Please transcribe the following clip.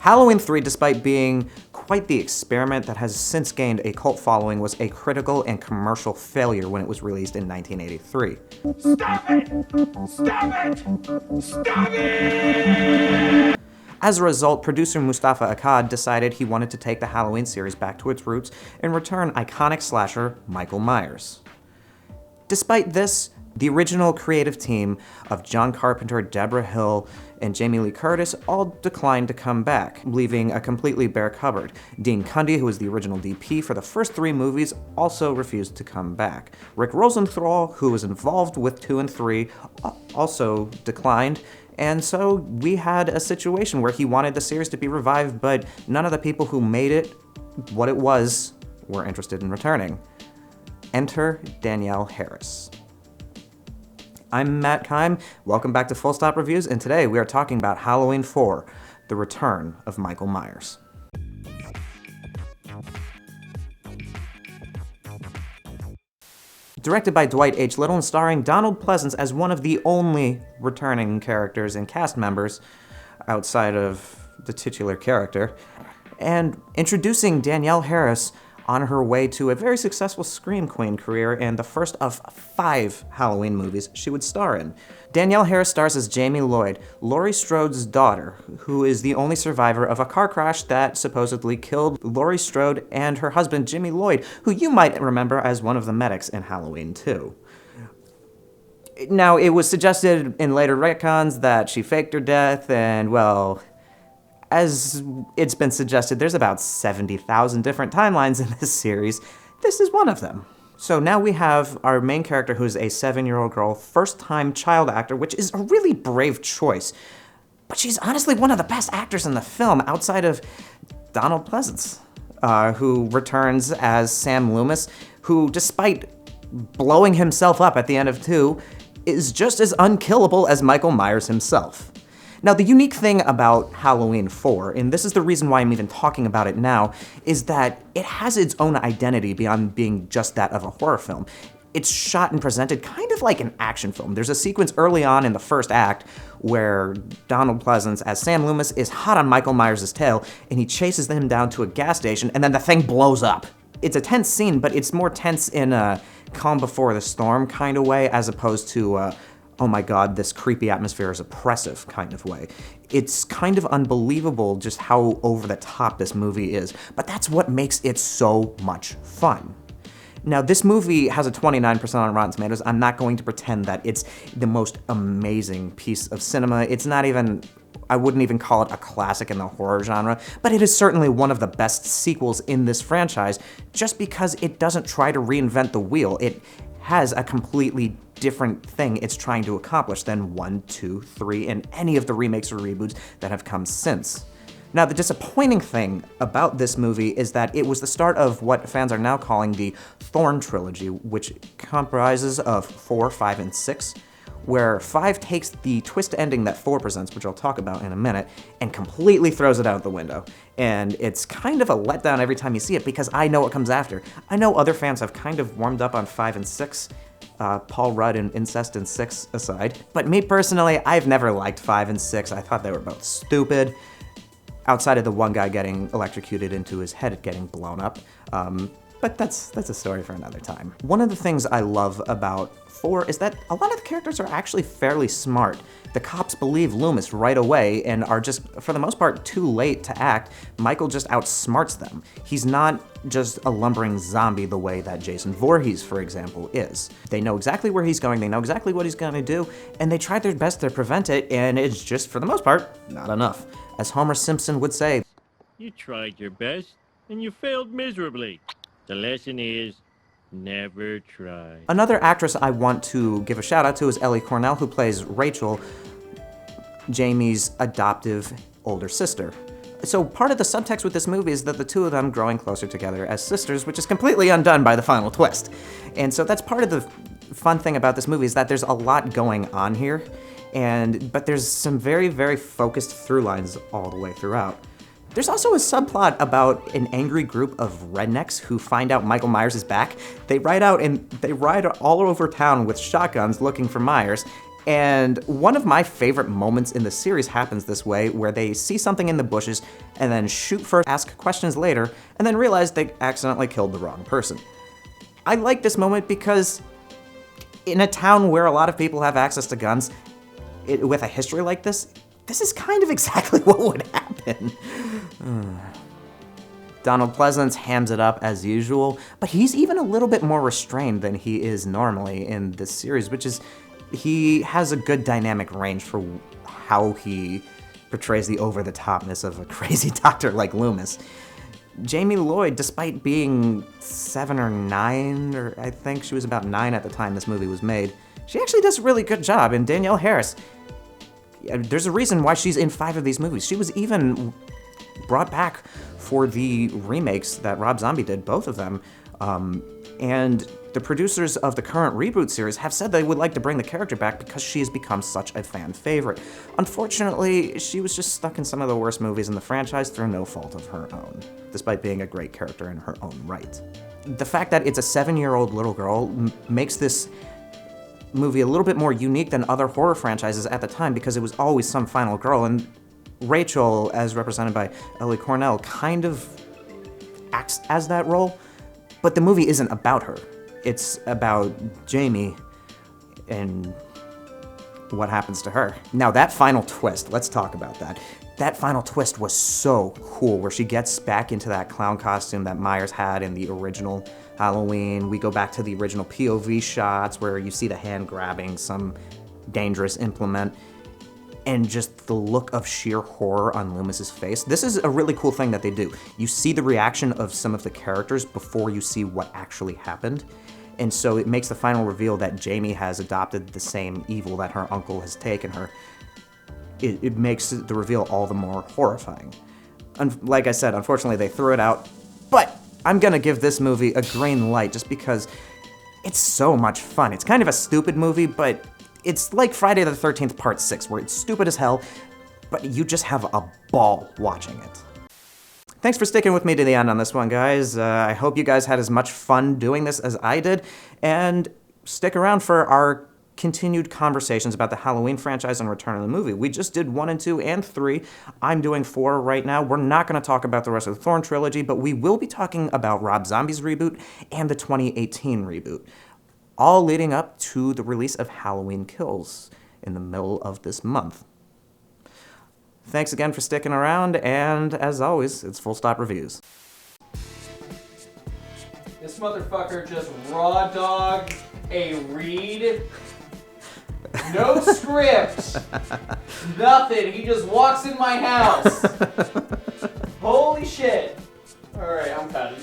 Halloween 3, despite being quite the experiment that has since gained a cult following, was a critical and commercial failure when it was released in 1983. Stop it! Stop it! Stop it! As a result, producer Mustafa Akkad decided he wanted to take the Halloween series back to its roots and return iconic slasher Michael Myers. Despite this, the original creative team of John Carpenter, Debra Hill, and Jamie Lee Curtis all declined to come back, leaving a completely bare cupboard. Dean Cundy, who was the original DP for the first 3 movies, also refused to come back. Rick Rosenthal, who was involved with 2 and 3, also declined, and so we had a situation where he wanted the series to be revived, but none of the people who made it what it was were interested in returning. Enter Danielle Harris. I'm Matt Keim, welcome back to Full Stop Reviews, and today we are talking about Halloween 4, The Return of Michael Myers. Directed by Dwight H. Little and starring Donald Pleasence as one of the only returning characters and cast members outside of the titular character, and introducing Danielle Harris on her way to a very successful Scream Queen career and the first of 5 Halloween movies she would star in. Danielle Harris stars as Jamie Lloyd, Laurie Strode's daughter, who is the only survivor of a car crash that supposedly killed Laurie Strode and her husband Jimmy Lloyd, who you might remember as one of the medics in Halloween 2. Now, it was suggested in later retcons that she faked her death, and well, as it's been suggested, there's about 70,000 different timelines in this series. This is one of them. So now we have our main character, who's a 7-year-old girl, first-time child actor, which is a really brave choice. But she's honestly one of the best actors in the film, outside of Donald Pleasence, who returns as Sam Loomis, who, despite blowing himself up at the end of 2, is just as unkillable as Michael Myers himself. Now, the unique thing about Halloween 4, and this is the reason why I'm even talking about it now, is that it has its own identity beyond being just that of a horror film. It's shot and presented kind of like an action film. There's a sequence early on in the first act where Donald Pleasence, as Sam Loomis, is hot on Michael Myers' tail, and he chases him down to a gas station, and then the thing blows up. It's a tense scene, but it's more tense in a calm before the storm kind of way, as opposed to oh my god, this creepy atmosphere is oppressive kind of way. It's kind of unbelievable just how over the top this movie is, but that's what makes it so much fun. Now, this movie has a 29% on Rotten Tomatoes. I'm not going to pretend that it's the most amazing piece of cinema. It's not even, I wouldn't even call it a classic in the horror genre, but it is certainly one of the best sequels in this franchise, just because it doesn't try to reinvent the wheel. It has a completely different thing it's trying to accomplish than 1, 2, 3, and any of the remakes or reboots that have come since. Now, the disappointing thing about this movie is that it was the start of what fans are now calling the Thorn trilogy, which comprises of 4, 5, and 6, where 5 takes the twist ending that 4 presents, which I'll talk about in a minute, and completely throws it out the window. And it's kind of a letdown every time you see it, because I know what comes after. I know other fans have kind of warmed up on 5 and 6, Paul Rudd and Incest in 6 aside. But me personally, I've never liked 5 and 6. I thought they were both stupid, outside of the one guy getting electrocuted into his head getting blown up. But that's a story for another time. One of the things I love about 4 is that a lot of the characters are actually fairly smart. The cops believe Loomis right away and are just, for the most part, too late to act. Michael just outsmarts them. He's not just a lumbering zombie the way that Jason Voorhees, for example, is. They know exactly where he's going, they know exactly what he's gonna do, and they try their best to prevent it, and it's just, for the most part, not enough. As Homer Simpson would say, "You tried your best, and you failed miserably. The lesson is, never try." Another actress I want to give a shout out to is Ellie Cornell, who plays Rachel, Jamie's adoptive older sister. So part of the subtext with this movie is that the two of them growing closer together as sisters, which is completely undone by the final twist. And so that's part of the fun thing about this movie, is that there's a lot going on here, but there's some very, very focused through lines all the way throughout. There's also a subplot about an angry group of rednecks who find out Michael Myers is back. They ride all over town with shotguns looking for Myers, And one of my favorite moments in the series happens this way, where they see something in the bushes and then shoot first, ask questions later, and then realize they accidentally killed the wrong person. I like this moment because in a town where a lot of people have access to guns, with a history like this is kind of exactly what would happen. Donald Pleasance hams it up as usual, but he's even a little bit more restrained than he is normally in this series, which is, he has a good dynamic range for how he portrays the over-the-topness of a crazy doctor like Loomis. Jamie Lloyd, despite being 7 or 9, or I think she was about 9 at the time this movie was made, she actually does a really good job. And Danielle Harris, there's a reason why she's in 5 of these movies. She was even brought back for the remakes that Rob Zombie did, both of them. And the producers of the current reboot series have said they would like to bring the character back because she has become such a fan favorite. Unfortunately, she was just stuck in some of the worst movies in the franchise through no fault of her own, despite being a great character in her own right. The fact that it's a 7-year-old little girl makes this movie a little bit more unique than other horror franchises at the time, because it was always some final girl, and Rachel, as represented by Ellie Cornell, kind of acts as that role, but the movie isn't about her. It's about Jamie and what happens to her. Now that final twist, let's talk about that. That final twist was so cool, where she gets back into that clown costume that Myers had in the original Halloween. We go back to the original POV shots where you see the hand grabbing some dangerous implement, and just the look of sheer horror on Loomis's face. This is a really cool thing that they do. You see the reaction of some of the characters before you see what actually happened. And so it makes the final reveal that Jamie has adopted the same evil that her uncle has taken her. It makes the reveal all the more horrifying. Like I said, unfortunately they threw it out, but I'm gonna give this movie a green light just because it's so much fun. It's kind of a stupid movie, but it's like Friday the 13th Part 6, where it's stupid as hell, but you just have a ball watching it. Thanks for sticking with me to the end on this one, guys. I hope you guys had as much fun doing this as I did, and stick around for our continued conversations about the Halloween franchise and Return of the Movie. We just did 1 and 2 and 3. I'm doing 4 right now. We're not going to talk about the rest of the Thorn trilogy, but we will be talking about Rob Zombie's reboot and the 2018 reboot, all leading up to the release of Halloween Kills in the middle of this month. Thanks again for sticking around, and as always, it's Full Stop Reviews. This motherfucker just raw dogged a read. No script. Nothing. He just walks in my house. Holy shit. Alright, I'm cutting.